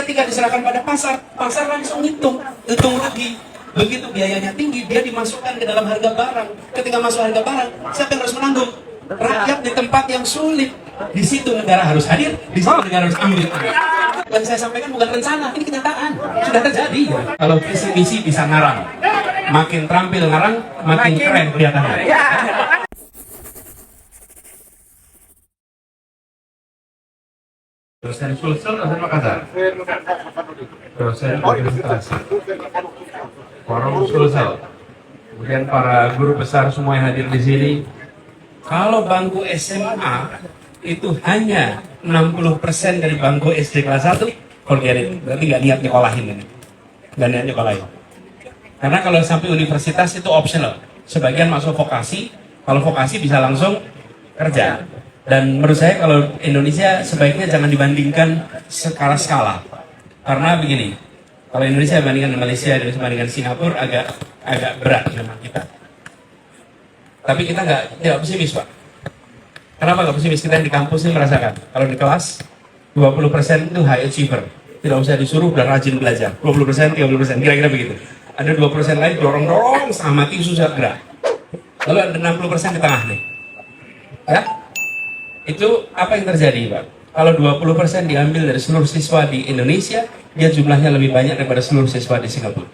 Ketika diserahkan pada pasar, pasar langsung hitung rugi. Begitu biayanya tinggi, dia dimasukkan ke dalam harga barang. Ketika masuk harga barang, siapa yang harus menanggung? Rakyat di tempat yang sulit. Di situ negara harus hadir, di situ negara harus ambil. Yang saya sampaikan bukan rencana, ini kenyataan. Sudah terjadi. Kalau visi misi bisa ngarang, makin terampil ngarang, makin keren kelihatannya. Dosen Sulsel, dosen Makassar. Dosen administrasi. Forum Sulsel. Kemudian para guru besar semua yang hadir di sini. Kalau bangku SMA itu hanya 60% dari bangku SD kelas 1, forget it. Berarti nggak niat nyekolahin ini. Nggak niat nyekolahin. Karena kalau sampai universitas itu optional. Sebagian masuk vokasi, kalau vokasi bisa langsung kerja. Dan menurut saya kalau Indonesia sebaiknya jangan dibandingkan skala. Karena begini, kalau Indonesia dibandingkan Malaysia, Indonesia dibandingkan Singapura agak berat memang kita. Tapi kita tidak pesimis, Pak. Kenapa nggak pesimis? Kita yang di kampus ini merasakan. Kalau di kelas 20% itu high achiever. Tidak usah disuruh, udah rajin belajar. 20%, 30%, kira-kira begitu. Ada 20% lain dorong-dorong, sama mati susah gerak. Lalu ada 60% di tengah nih. Ya? Itu apa yang terjadi, Pak? Kalau 20% diambil dari seluruh siswa di Indonesia, dia jumlahnya lebih banyak daripada seluruh siswa di Singapura.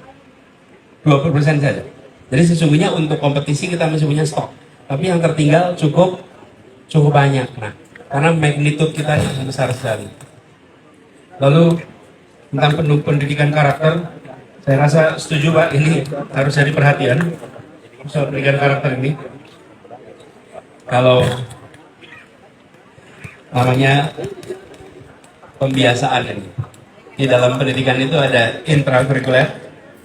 20% saja. Jadi sesungguhnya untuk kompetisi kita masih punya stok. Tapi yang tertinggal cukup banyak. Nah, karena magnitude kita yang besar sekali. Lalu tentang pendidikan karakter, saya rasa setuju, Pak, ini harus jadi perhatian. Soal pendidikan karakter ini. Kalau namanya pembiasaan ini. Di dalam pendidikan itu ada intrakurikuler,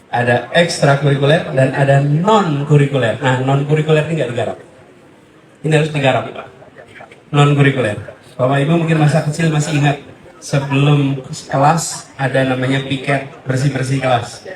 ada ekstrakurikuler, dan ada non-kurikuler. Nah, non-kurikuler ini nggak digarap. Ini harus digarap, Pak. Non-kurikuler. Bapak Ibu mungkin masa kecil masih ingat, sebelum kelas ada namanya piket bersih-bersih kelas.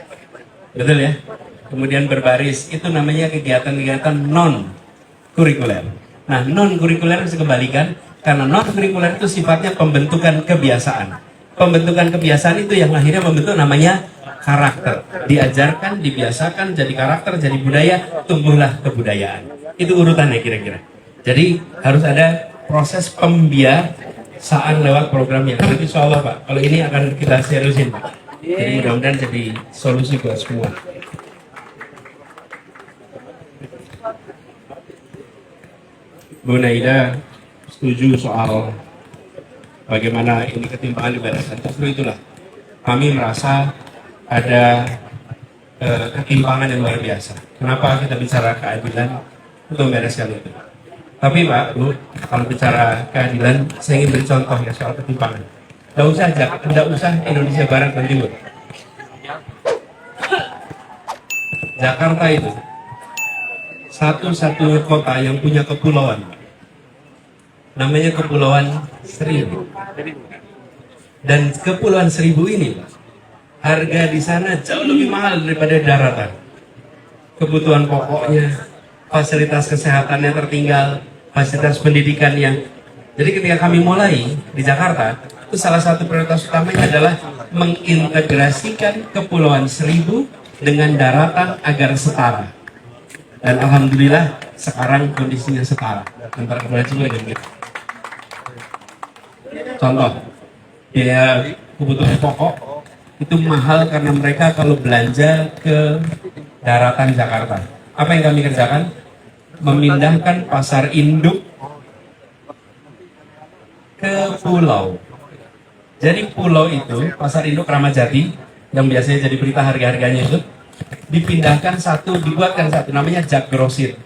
Betul ya? Kemudian berbaris, itu namanya kegiatan-kegiatan non-kurikuler. Nah, non-kurikuler harus dikembalikan, karena non-kurikuler itu sifatnya pembentukan kebiasaan. Pembentukan kebiasaan itu yang akhirnya membentuk namanya karakter. Diajarkan, dibiasakan, jadi karakter, jadi budaya, tumbuhlah kebudayaan. Itu urutannya kira-kira. Jadi harus ada proses pembiasaan lewat programnya. Nanti insya Allah, Pak, kalau ini akan kita seriusin, Pak. Jadi mudah-mudahan jadi solusi buat semua. Bu Naida setuju soal bagaimana ini ketimpangan dibereskan. Justru itulah kami merasa ada ketimpangan yang luar biasa. Kenapa kita bicara keadilan untuk membereskan itu? Tapi Pak, Bu, kalau bicara keadilan, saya ingin beri contoh ya soal ketimpangan. Tidak usah Indonesia Barat dan Timur. Jakarta itu satu-satunya kota yang punya kepulauan. Namanya Kepulauan Seribu. Dan Kepulauan Seribu ini, harga di sana jauh lebih mahal daripada daratan. Kebutuhan pokoknya, fasilitas kesehatannya tertinggal, fasilitas pendidikan yang... Jadi ketika kami mulai di Jakarta, itu salah satu prioritas utamanya adalah mengintegrasikan Kepulauan Seribu dengan daratan agar setara. Dan alhamdulillah sekarang kondisinya setara antara Kepulauan Seribu dan kita. Contoh, biaya kebutuhan pokok itu mahal karena mereka kalau belanja ke daratan Jakarta. Apa yang kami kerjakan? Memindahkan pasar induk ke pulau. Jadi pulau itu, pasar induk Kramat Jati, yang biasanya jadi berita harga-harganya itu, dipindahkan satu, dibuatkan satu, namanya Jak Grosir.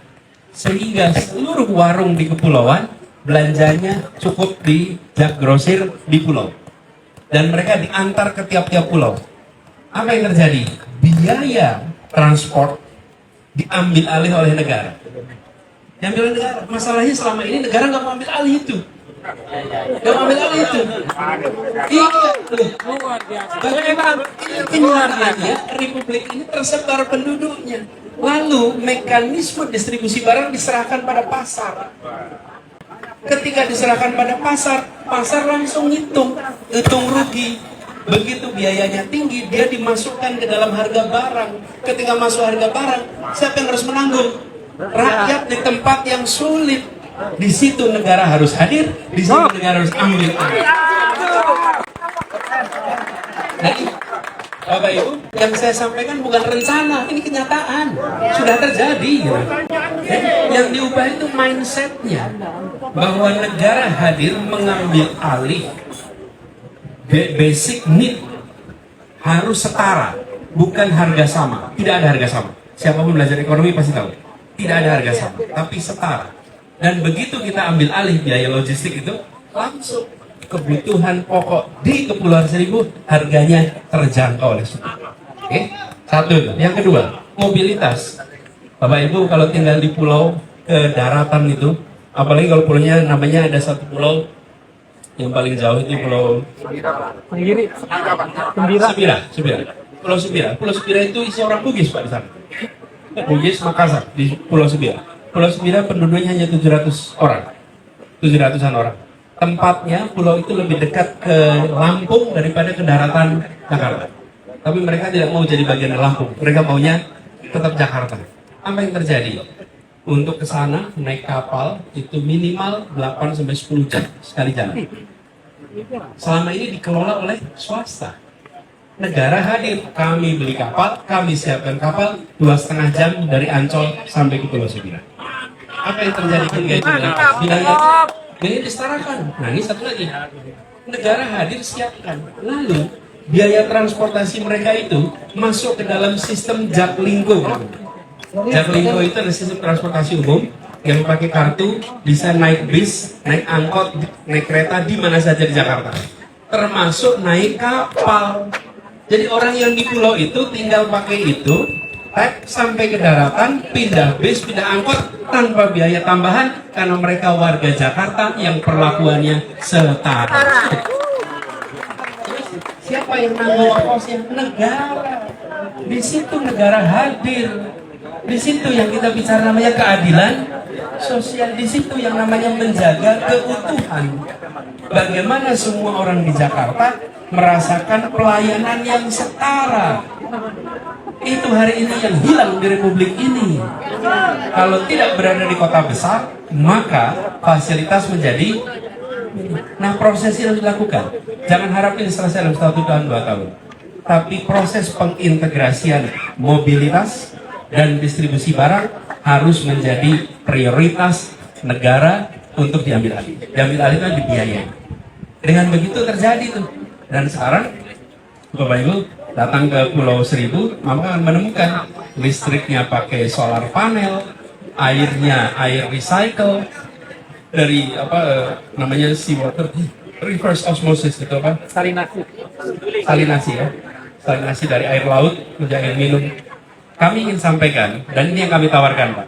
Sehingga seluruh warung di kepulauan, belanjanya cukup di Jak Grosir di pulau. Dan mereka diantar ke tiap-tiap pulau. Apa yang terjadi? Biaya transport diambil alih oleh negara. Diambil oleh negara. Masalahnya selama ini negara nggak mau ambil alih itu. Nggak mau ambil alih itu. Bagaimana kenyataannya Republik ini tersebar penduduknya. Lalu mekanisme distribusi barang diserahkan pada pasar. Ketika diserahkan pada pasar, pasar langsung hitung rugi. Begitu biayanya tinggi, dia dimasukkan ke dalam harga barang. Ketika masuk harga barang, siapa yang harus menanggung? Rakyat di tempat yang sulit. Di situ negara harus hadir, di situ negara harus ambil alih. Jadi, Bapak Ibu, yang saya sampaikan bukan rencana, ini kenyataan, sudah terjadi. Gitu. Yang diubah itu mindsetnya, bahwa negara hadir mengambil alih. Basic need harus setara, bukan harga sama. Tidak ada harga sama. Siapapun belajar ekonomi pasti tahu. Tidak ada harga sama, tapi setara. Dan begitu kita ambil alih biaya logistik itu, langsung kebutuhan pokok di Kepulauan Seribu harganya terjangkau oleh semua. Oke, satu itu. Yang kedua, mobilitas. Bapak Ibu kalau tinggal di pulau ke daratan itu, apalagi kalau pulaunya namanya ada satu pulau yang paling jauh itu Pulau Sebira. Pulau Sebira itu isi orang Bugis Pak di sana. Bugis Makassar di Pulau Sebira. Pulau Sebira penduduknya hanya 700 orang. 700-an orang. Tempatnya pulau itu lebih dekat ke Lampung daripada ke daratan Jakarta. Tapi mereka tidak mau jadi bagian dari Lampung. Mereka maunya tetap Jakarta. Apa yang terjadi? Untuk ke sana naik kapal itu minimal 8-10 jam sekali jalan. Selama ini dikelola oleh swasta. Negara hadir, kami beli kapal, kami siapkan kapal 2,5 jam dari Ancol sampai ke Pulau Sebira. Apa yang terjadi hingga itu? Biaya disetarakan. Nah ini satu lagi, negara hadir siapkan. Lalu biaya transportasi mereka itu masuk ke dalam sistem Jaklingko. Jaklingko itu adalah sistem transportasi umum yang pakai kartu bisa naik bis, naik angkot, naik kereta di mana saja di Jakarta, termasuk naik kapal. Jadi orang yang di pulau itu tinggal pakai itu, tag sampai ke daratan, pindah bis, pindah angkot tanpa biaya tambahan karena mereka warga Jakarta yang perlakuannya setara. Siapa yang nanggung ongkosnya? Negara. Di situ negara hadir. Di situ yang kita bicara namanya keadilan sosial. Di situ yang namanya menjaga keutuhan. Bagaimana semua orang di Jakarta merasakan pelayanan yang setara. Itu hari ini yang hilang di Republik ini. Kalau tidak berada di kota besar, maka fasilitas menjadi. Nah, proses ini harus dilakukan. Jangan harap ini selesai dalam 1 tahun, 2 tahun. Tapi proses pengintegrasian mobilitas dan distribusi barang harus menjadi prioritas negara untuk diambil alih. Diambil alih itu dibiayai. Dengan begitu terjadi tuh. Dan sekarang Bapak Ibu datang ke Pulau Seribu, maka akan menemukan listriknya pakai solar panel, airnya air recycle dari namanya seawater reverse osmosis itu apa? Salinasi ya. Salinasi dari air laut menjadi air minum. Kami ingin sampaikan, dan ini yang kami tawarkan Pak.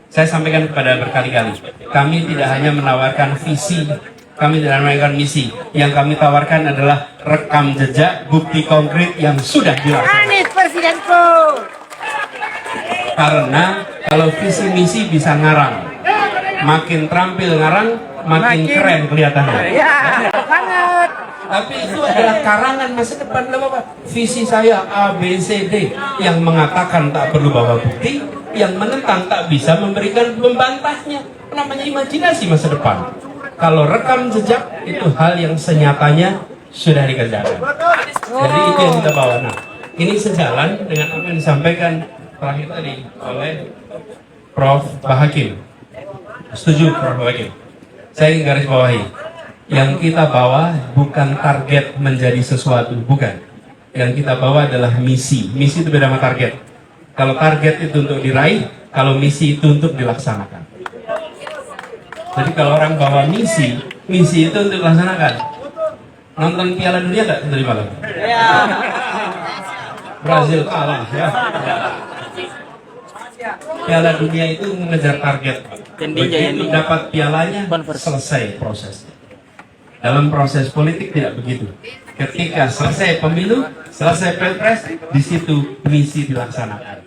Saya sampaikan kepada berkali-kali, kami tidak hanya menawarkan visi, kami tidak menawarkan misi. Yang kami tawarkan adalah rekam jejak, bukti konkret yang sudah dilaksanakan. Anies Presidenku. Karena kalau visi misi bisa ngarang, makin terampil ngarang, makin keren kelihatannya. Ya, banget. Tapi itu adalah karangan masa depan, Bapak. Visi saya A, B, C, D. Yang mengatakan tak perlu bawa bukti, yang menentang tak bisa memberikan pembantahnya. Namanya imajinasi masa depan. Kalau rekam jejak itu hal yang senyatanya sudah dikerjakan. Jadi itu yang kita bawa. Nah, ini sejalan dengan apa yang disampaikan terakhir tadi oleh Prof. Bahakim. Setuju Prof. Bahakim? Saya ingin garis bawahi. Yang kita bawa bukan target menjadi sesuatu, bukan. Yang kita bawa adalah misi. Misi itu beda sama target. Kalau target itu untuk diraih, kalau misi itu untuk dilaksanakan. Jadi kalau orang bawa misi, misi itu untuk dilaksanakan. Nonton Piala Dunia nggak tadi malam? Ya. Brazil kalah ya. Piala Dunia itu mengejar target. Begitu dapat pialanya, selesai prosesnya. Dalam proses politik tidak begitu. Ketika selesai pemilu, selesai pilpres, di situ misi dilaksanakan.